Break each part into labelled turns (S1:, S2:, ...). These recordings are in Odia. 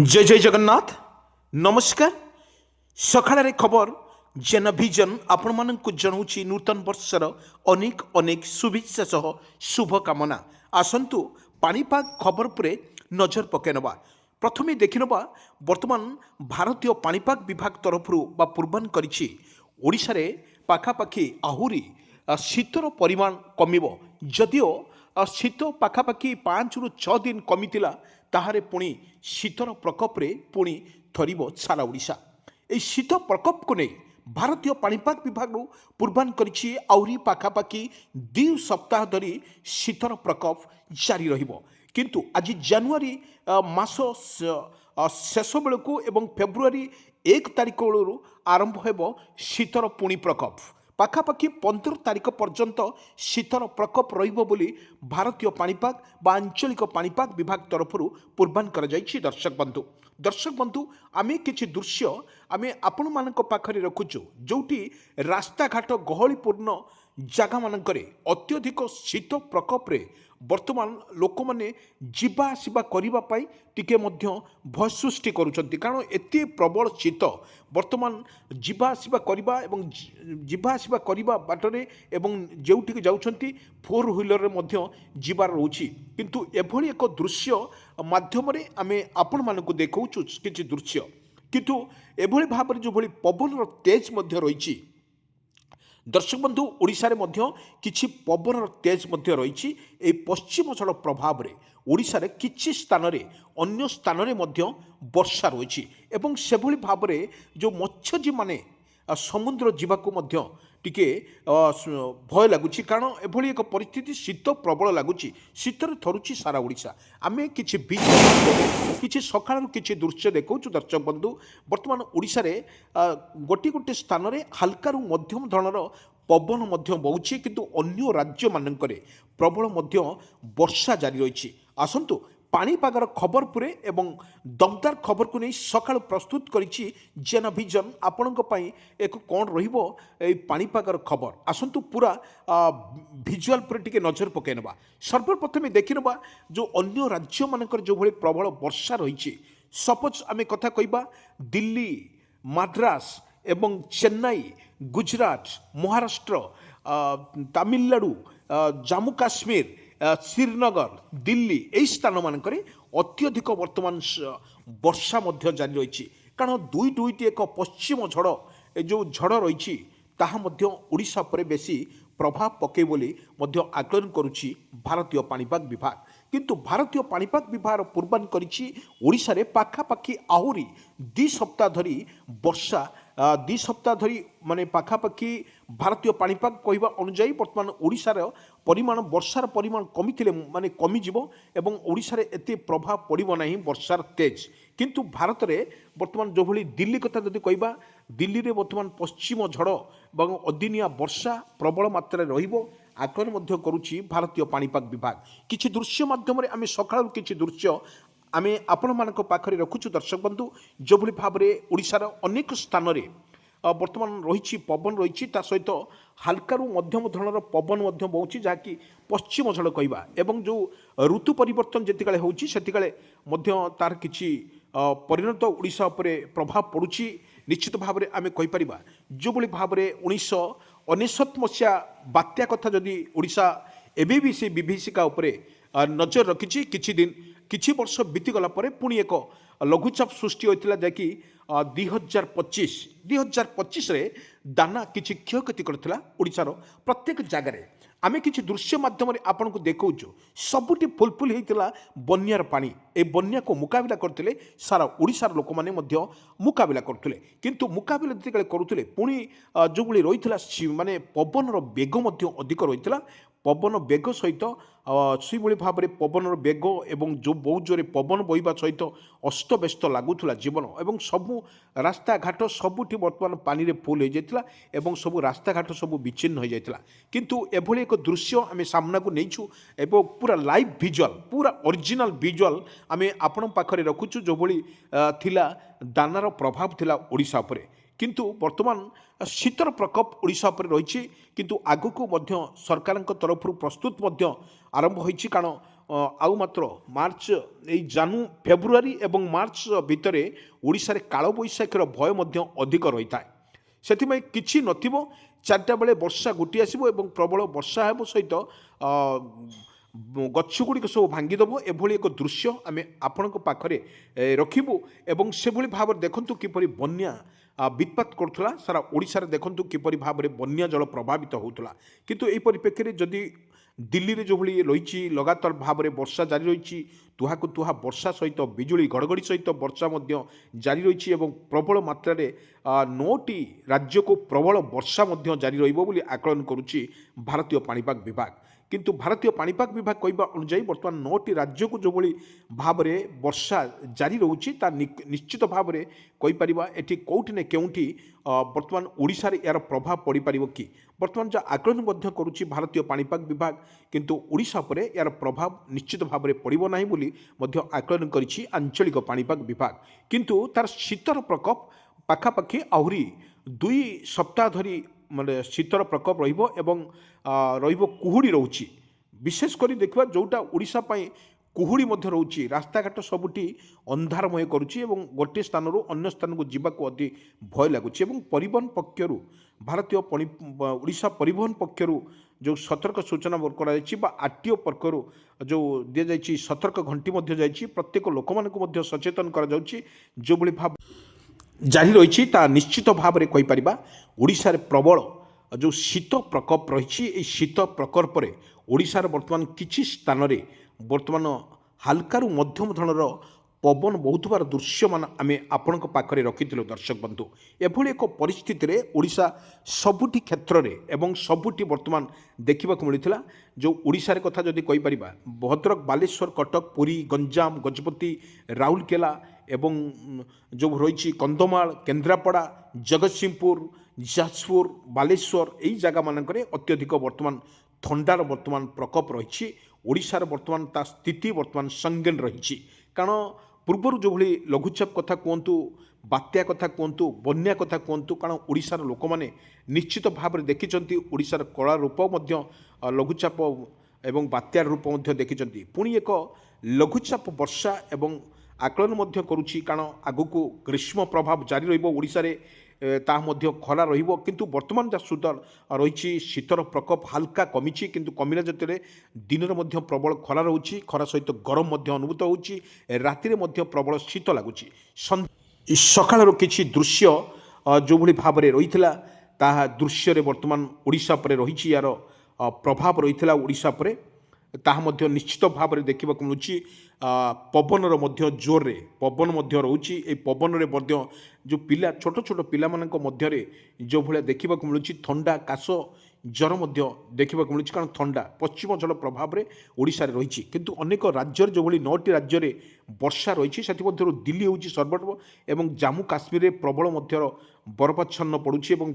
S1: जय जय जगन्नाथ नमस्कार सकाळ खबर जेनभिजन आपण मानक जनाऊँ नूतन वर्षर अनेक अनेक शुभेच्छा सह शुभकामना आसतु पाणीपाग खबर पर नजर पकईनवा प्रथमे देखिनवा वर्तमान भारतीय पाणीपाग विभाग तरफ पूर्वान करिछि पाखापाखि आहुरी शीतर परिमाण कमिब जदिओ शीत पाखापाखि 5 ରୁ 6 दिन कमितिला ताहारे पुणी शीतर प्रकोप पुणी थरिब सारा ओडिशा ए शीत प्रकोप को नहीं भारतीय पाणीपाग विभाग पूर्वान करिछि आहुरी पाखापाखि 2 सप्ताह धरी शीतर प्रकोप जारी रहिबो किंतु आज जनवरी मास शेष बेलू एवं फेब्रुआरी 1 तारिख बेलू आरंभ हेब शीतर पुणी प्रकोप पाखापाखि 15 तारिख पर्यंत शीतर प्रकोप रहिबो बोली भारतीय पाणीपाग बा आंचलिक पाणीपाग विभाग तरफ पूर्वान कर दर्शक बंधु आमे किछि दृश्य आमे आपण मानक पाखरे रखुचु जोटी रास्ता घाट गहलीपूर्ण जगह मानकरे अत्यधिक शीत प्रकोप रे वर्तमान लोक माने जीवा आसिबा करिबा पाई टिके मध्य भय सृष्टि करूछंती कारण एते प्रबल शीत वर्तमान जीवा आसिबा करिबा एवं जीवा आसिबा करिबा बाटरे एवं जेउठी जाउछंती फोर व्हीलर रे मध्य जीवार रहउछि किंतु एभली एक दृश्य माध्यम रे आमे आपण मानकु देखौछु किछि दृश्य किंतु एभली भाबरे जो भली पवन रो तेज मध्य रहिछि दर्शक बंधु ओडिशा रे मध्य किछि पवन तेज मध्य रही पश्चिम झड़ प्रभाव रे ओडिशा रे किछि स्थान रे अन्य स्थान रे मध्य वर्षा रही एवं सेभली भाव रे जो मत्स्यजीवी माने समुद्र जीवाकू मध्य टिके भय लगुच कारण एभली एक परिस्थिति शीत प्रबल लगुच शीतर थरुची सारा ओडिशा आमे किछि किछि सकाळ किछि दृश्य देखौछु दर्शक बंधु वर्तमान ओडिशा रे गोटे गोटे स्थान रे हल्का रु मध्यम धरणर पवन मध्य बहुछि किंतु अन्य राज्य मानकरे प्रबल मध्य वर्षा जारी रही आसंतु पाणीपागर खबर पुरे एवं दमदार खबर को नहीं सकाळ प्रस्तुत करिछि जेनभिजन आपणक पई एक कोन रहिबो ए पाणीपागर खबर आसंतु पूरा विजुअल पुरे टिके नजर पकेनबा सर्वप्रथमे देखिनबा जो अन्य राज्य मानकर जो भली प्रबल वर्षा रहिछि सपोज आमे कथा कहिबा दिल्ली मद्रास एवं चेन्नई गुजरात महाराष्ट्र तमिलनाडु जम्मू काश्मीर श्रीनगर दिल्ली यही स्थान मानक अत्यधिक वर्तमान वर्षा मध्य जारी रही कारण दुईटी एक पश्चिम झड़ जो झड़ रही ताहा मध्य ओडिशा पर बेसी प्रभाव पके बोली मध्य आकलन करुछि भारतीय पाणीपाग विभाग किंतु भारतीय पाणीपाग विभाग पूर्वान करिछि ओडिशा रे पाखापाखि आहुरी 2 सप्ताह धरी वर्षा 2 सप्ताह धरी माने पाखापाखि भारतीय पाणीपाग कहवा अनुजाई वर्तमान ओडिशार परिमाण वर्षार परिमाण कमिथिले माने कमिजिवो एवं ओडिशा रे एते प्रभाव पड़िबो नाही वर्षार तेज किंतु भारत रे वर्तमान जो भली दिल्ली कथा जदि कहवा दिल्ली रे वर्तमान पश्चिम झड़ एवं अदिनिया वर्षा प्रबल मात्रा रहिबो आकलन मध्य करुछि भारतीय पाणीपाग विभाग किछि दृश्य माध्यम रे आमे सकाळ किछि दृश्य आमे आपण मानक पाखरे रखुछु दर्शक बंधु जो भली भाव रे ओडिशार अनेक स्थान रे वर्तमान रही पवन रही सहित हल्कारु मध्यम धरणर पवन बहुची जहाँकि पश्चिम झड़ कहवा एवं जो ऋतु परिवर्तन जिते होची तार किछि परिणत ओडिशा उपरे प्रभाव पड़ुछि निश्चित भाव में आम कहीपर जो भली भाव में 1999 मसीहा बात्या कथा जदि ओडिशा एबे भी से विभीषिका उपरे नजर रखी किछि वर्ष बीतीगला पुणी एक लघुचाप सृष्टि होता जैकि 2025 रे दाना किछि क्षयक्षति करथिला ओडिशार प्रत्येक जगार आमे किछि दृश्य माध्यम आपन को देखौछु सबुटी फुलफुल होइतिला बन्यार पानी ए बन्या को मुकाबिला करथिले सारा ओडिशार लोक माने मध्य मुकाबिला करथिले किंतु मुकाबिला जतिकाले करूथिले पुणी जो गुली रहितिला माने पवनर बेग मध्य अधिक रहितिला पवन बेग सहित से भाव में पवनर बेग एवं जो बहुत जोरे पवन बहिबा सहित अस्तव्यस्त लगुला जीवन एवं सबू रास्ता घाट सबुठी वर्तमान पानी रे फुल हो जाता एवं सबू रास्ता घाट सबू विच्छिन्न हो जाता किंतु एभली एक दृश्य आम सामना को नहींचु एवं पूरा लाइव विजुअल पूरा ओरिजिनल विजुअल आम आपण पाखरे रखुचु जो भली थिला दानार प्रभाव थिला ओडिशा उपरे किंतु वर्तमान शीतर प्रकोप ओडिशा पर रही किंतु आगु को सरकार तरफ प्रस्तुत आरंभ होती कारण ଆଉ ମାତ୍ର ମାର୍ଚ୍ଚ ଏଇ ଫେବୃଆରୀ ଏବଂ ମାର୍ଚ୍ଚ ଭିତରେ ଓଡ଼ିଶାରେ କାଳବୈଶାଖୀର ଭୟ ମଧ୍ୟ ଅଧିକ ରହିଥାଏ। ସେଥିପାଇଁ କିଛି ନଥିବ, 4ଟା ବେଳେ ବର୍ଷା ଗୋଟି ଆସିବ ଏବଂ ପ୍ରବଳ ବର୍ଷା ହେବ ସହିତ ଗଛ ଗୁଡ଼ିକ ସବୁ ଭାଙ୍ଗିଦେବ। ଏଭଳି ଏକ ଦୃଶ୍ୟ ଆମେ ଆପଣଙ୍କ ପାଖରେ ରଖିବୁ ଏବଂ ସେଭଳି ଭାବରେ ଦେଖନ୍ତୁ କିପରି ବନ୍ୟା ବିତ୍ପାତ କରୁଥିଲା ସାରା ଓଡ଼ିଶାରେ। ଦେଖନ୍ତୁ କିପରି ଭାବରେ ବନ୍ୟା ଜଳ ପ୍ରଭାବିତ ହେଉଥିଲା। କିନ୍ତୁ ଏହି ପରିପ୍ରେକ୍ଷୀରେ ଯଦି ଦିଲ୍ଲୀରେ ଯେଉଁଭଳି ରହିଛି ଲଗାତାର ଭାବରେ ବର୍ଷା ଜାରି ରହିଛି, ତୁହାକୁ ତୁହା ବର୍ଷା ସହିତ ବିଜୁଳି ଘଡ଼ଘଡ଼ି ସହିତ ବର୍ଷା ମଧ୍ୟ ଜାରି ରହିଛି ଏବଂ ପ୍ରବଳ ମାତ୍ରାରେ 9ଟି ରାଜ୍ୟକୁ ପ୍ରବଳ ବର୍ଷା ମଧ୍ୟ ଜାରି ରହିବ ବୋଲି ଆକଳନ କରୁଛି ଭାରତୀୟ ପାଣିପାଗ ବିଭାଗ। କିନ୍ତୁ ଭାରତୀୟ ପାଣିପାଗ ବିଭାଗ କହିବା ଅନୁଯାୟୀ ବର୍ତ୍ତମାନ 9ଟି ରାଜ୍ୟକୁ ଯେଉଁଭଳି ଭାବରେ ବର୍ଷା ଜାରି ରହୁଛି ତା ନିଶ୍ଚିତ ଭାବରେ କହିପାରିବା ଏଠି କେଉଁଠି ନା କେଉଁଠି ବର୍ତ୍ତମାନ ଓଡ଼ିଶାରେ ଏହାର ପ୍ରଭାବ ପଡ଼ିପାରିବ କି। ବର୍ତ୍ତମାନ ଯାହା ଆକଳନ ମଧ୍ୟ କରୁଛି ଭାରତୀୟ ପାଣିପାଗ ବିଭାଗ, କିନ୍ତୁ ଓଡ଼ିଶା ଉପରେ ଏହାର ପ୍ରଭାବ ନିଶ୍ଚିତ ଭାବରେ ପଡ଼ିବ ନାହିଁ ବୋଲି ମଧ୍ୟ ଆକଳନ କରିଛି ଆଞ୍ଚଳିକ ପାଣିପାଗ ବିଭାଗ। କିନ୍ତୁ ତାର ଶୀତର ପ୍ରକୋପ ପାଖାପାଖି ଆହୁରି 2 ସପ୍ତାହ ଧରି ମାନେ ଶୀତର ପ୍ରକୋପ ରହିବ ଏବଂ ରହିବ କୁହୁଡ଼ି ରହୁଛି। ବିଶେଷ କରି ଦେଖିବା ଯେଉଁଟା ଓଡ଼ିଶା ପାଇଁ କୁହୁଡ଼ି ମଧ୍ୟ ରହୁଛି, ରାସ୍ତାଘାଟ ସବୁଠି ଅନ୍ଧାରମୟ କରୁଛି ଏବଂ ଗୋଟିଏ ସ୍ଥାନରୁ ଅନ୍ୟ ସ୍ଥାନକୁ ଯିବାକୁ ଅତି ଭୟ ଲାଗୁଛି। ଏବଂ ପରିବହନ ପକ୍ଷରୁ ଭାରତୀୟ ଓଡ଼ିଶା ପରିବହନ ପକ୍ଷରୁ ଯେଉଁ ସତର୍କ ସୂଚନା କରାଯାଇଛି ବା RTO ପକ୍ଷରୁ ଯେଉଁ ଦିଆଯାଇଛି ସତର୍କ ଘଣ୍ଟି ମଧ୍ୟ ଯାଇଛି, ପ୍ରତ୍ୟେକ ଲୋକମାନଙ୍କୁ ମଧ୍ୟ ସଚେତନ କରାଯାଉଛି। ଯେଉଁଭଳି ଭାବ ଜାରି ରହିଛି ତା ନିଶ୍ଚିତ ଭାବରେ କହିପାରିବା ଓଡ଼ିଶାରେ ପ୍ରବଳ ଯେଉଁ ଶୀତ ପ୍ରକୋପ ରହିଛି, ଏହି ଶୀତ ପ୍ରକୋପରେ ଓଡ଼ିଶାର ବର୍ତ୍ତମାନ କିଛି ସ୍ଥାନରେ ବର୍ତ୍ତମାନ ହାଲକାରୁ ମଧ୍ୟମ ଧରଣର ପବନ ବହୁଥିବାର ଦୃଶ୍ୟମାନ ଆମେ ଆପଣଙ୍କ ପାଖରେ ରଖିଥିଲୁ ଦର୍ଶକ ବନ୍ଧୁ। ଏଭଳି ଏକ ପରିସ୍ଥିତିରେ ଓଡ଼ିଶା ସବୁଠି କ୍ଷେତ୍ରରେ ଏବଂ ସବୁଠି ବର୍ତ୍ତମାନ ଦେଖିବାକୁ ମିଳିଥିଲା। ଯେଉଁ ଓଡ଼ିଶାରେ କଥା ଯଦି କହିପାରିବା ଭଦ୍ରକ, ବାଲେଶ୍ୱର, କଟକ, ପୁରୀ, ଗଞ୍ଜାମ, ଗଜପତି, ରାଉରକେଲା ଏବଂ ଯେଉଁ ରହିଛି କନ୍ଧମାଳ, କେନ୍ଦ୍ରାପଡ଼ା, ଜଗତସିଂହପୁର, ଯାଜପୁର, ବାଲେଶ୍ୱର, ଏହି ଜାଗାମାନଙ୍କରେ ଅତ୍ୟଧିକ ବର୍ତ୍ତମାନ ଥଣ୍ଡାର ବର୍ତ୍ତମାନ ପ୍ରକୋପ ରହିଛି। ଓଡ଼ିଶାର ବର୍ତ୍ତମାନ ତା ସ୍ଥିତି ବର୍ତ୍ତମାନ ସଙ୍ଗୀନ ରହିଛି। କାରଣ ପୂର୍ବରୁ ଯେଉଁଭଳି ଲଘୁଚାପ କଥା କୁହନ୍ତୁ, ବାତ୍ୟା କଥା କୁହନ୍ତୁ, ବନ୍ୟା କଥା କୁହନ୍ତୁ, କାରଣ ଓଡ଼ିଶାର ଲୋକମାନେ ନିଶ୍ଚିତ ଭାବରେ ଦେଖିଛନ୍ତି ଓଡ଼ିଶାର କଳା ରୂପ ମଧ୍ୟ ଲଘୁଚାପ ଏବଂ ବାତ୍ୟାର ରୂପ ମଧ୍ୟ ଦେଖିଛନ୍ତି। ପୁଣି ଏକ ଲଘୁଚାପ ବର୍ଷା ଏବଂ ଆକଳନ ମଧ୍ୟ କରୁଛି, କାରଣ ଆଗକୁ ଗ୍ରୀଷ୍ମ ପ୍ରଭାବ ଜାରି ରହିବ ଓଡ଼ିଶାରେ, ତାହା ମଧ୍ୟ ଖରା ରହିବ। କିନ୍ତୁ ବର୍ତ୍ତମାନ ଯାହା ସୁନ୍ଦର ରହିଛି ଶୀତର ପ୍ରକୋପ ହାଲକା କମିଛି, କିନ୍ତୁ କମିଲା ଯେତେବେଳେ ଦିନରେ ମଧ୍ୟ ପ୍ରବଳ ଖରା ରହୁଛି, ଖରା ସହିତ ଗରମ ମଧ୍ୟ ଅନୁଭୂତ ହେଉଛି, ରାତିରେ ମଧ୍ୟ ପ୍ରବଳ ଶୀତ ଲାଗୁଛି। ସକାଳର କିଛି ଦୃଶ୍ୟ ଯେଉଁଭଳି ଭାବରେ ରହିଥିଲା ତାହା ଦୃଶ୍ୟରେ ବର୍ତ୍ତମାନ ଓଡ଼ିଶା ଉପରେ ରହିଛି, ଏହାର ପ୍ରଭାବ ରହିଥିଲା ଓଡ଼ିଶା ଉପରେ, ତାହା ମଧ୍ୟ ନିଶ୍ଚିତ ଭାବରେ ଦେଖିବାକୁ ମିଳୁଛି। ପବନର ମଧ୍ୟ ଜୋରରେ ପବନ ମଧ୍ୟ ରହୁଛି। ଏହି ପବନରେ ମଧ୍ୟ ଯେଉଁ ଛୋଟ ଛୋଟ ପିଲାମାନଙ୍କ ମଧ୍ୟରେ ଯେଉଁଭଳିଆ ଦେଖିବାକୁ ମିଳୁଛି ଥଣ୍ଡା, କାଶ, ଜ୍ୱର ମଧ୍ୟ ଦେଖିବାକୁ ମିଳୁଛି, କାରଣ ଥଣ୍ଡା ପଶ୍ଚିମ ଝଡ଼ ପ୍ରଭାବରେ ଓଡ଼ିଶାରେ ରହିଛି। କିନ୍ତୁ ଅନେକ ରାଜ୍ୟରେ ଯେଉଁଭଳି 9ଟି ରାଜ୍ୟରେ ବର୍ଷା ରହିଛି, ସେଥିମଧ୍ୟରୁ ଦିଲ୍ଲୀ ହେଉଛି ସର୍ବୋଚ୍ଚ ଏବଂ ଜାମ୍ମୁ କାଶ୍ମୀରରେ ପ୍ରବଳ ମଧ୍ୟର ବରଫାଚ୍ଛନ୍ନ ପଡ଼ୁଛି ଏବଂ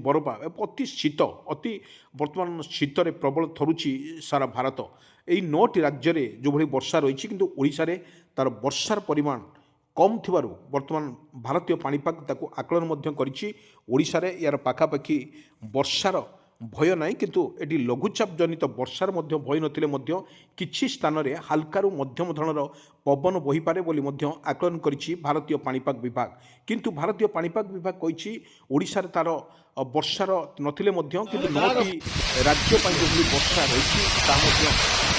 S1: ଅତି ଶୀତ, ଅତି ବର୍ତ୍ତମାନ ଶୀତରେ ପ୍ରବଳ ଥରୁଛି ସାରା ଭାରତ। ଏହି 9ଟି ରାଜ୍ୟରେ ଯେଉଁଭଳି ବର୍ଷା ରହିଛି, କିନ୍ତୁ ଓଡ଼ିଶାରେ ତା'ର ବର୍ଷାର ପରିମାଣ କମ୍ ଥିବାରୁ ବର୍ତ୍ତମାନ ଭାରତୀୟ ପାଣିପାଗ ତାକୁ ଆକଳନ ମଧ୍ୟ କରିଛି। ଓଡ଼ିଶାରେ ଏହାର ପାଖାପାଖି ବର୍ଷାର ଭୟ ନାହିଁ, କିନ୍ତୁ ଏଠି ଲଘୁଚାପ ଜନିତ ବର୍ଷାର ମଧ୍ୟ ଭୟ ନଥିଲେ ମଧ୍ୟ କିଛି ସ୍ଥାନରେ ହାଲକାରୁ ମଧ୍ୟମ ଧରଣର ପବନ ବହିପାରେ ବୋଲି ମଧ୍ୟ ଆକଳନ କରିଛି ଭାରତୀୟ ପାଣିପାଗ ବିଭାଗ। କିନ୍ତୁ ଭାରତୀୟ ପାଣିପାଗ ବିଭାଗ କହିଛି ଓଡ଼ିଶାରେ ତା'ର ବର୍ଷାର ନଥିଲେ ମଧ୍ୟ କିନ୍ତୁ 9ଟି ରାଜ୍ୟ ପାଇଁ ଯେଉଁଭଳି ବର୍ଷା ରହିଛି ତାହା ମଧ୍ୟ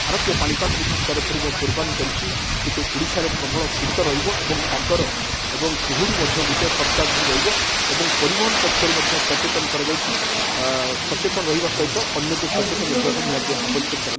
S1: ଭାରତୀୟ ପାଣିପାଗ ବିଭାଗ ତରଫରୁ ପୂର୍ବାନୁମାନ କରିଛି। କିନ୍ତୁ ଓଡ଼ିଶାରେ ପ୍ରବଳ ଶୀତ ରହିବ ଏବଂ କାକର ଏବଂ କୁହୁଡ଼ି ମଧ୍ୟ ଗୋଟିଏ ସପ୍ତାହ ରହିବ ଏବଂ ପରିବହନ ପକ୍ଷରୁ ମଧ୍ୟ ସଚେତନ କରାଯାଇଛି। ସଚେତନ ରହିବା ସହିତ ଅନ୍ୟକୁ ସଚେତନ ରହିବାକୁ ନିହାତି ଆବଶ୍ୟକ।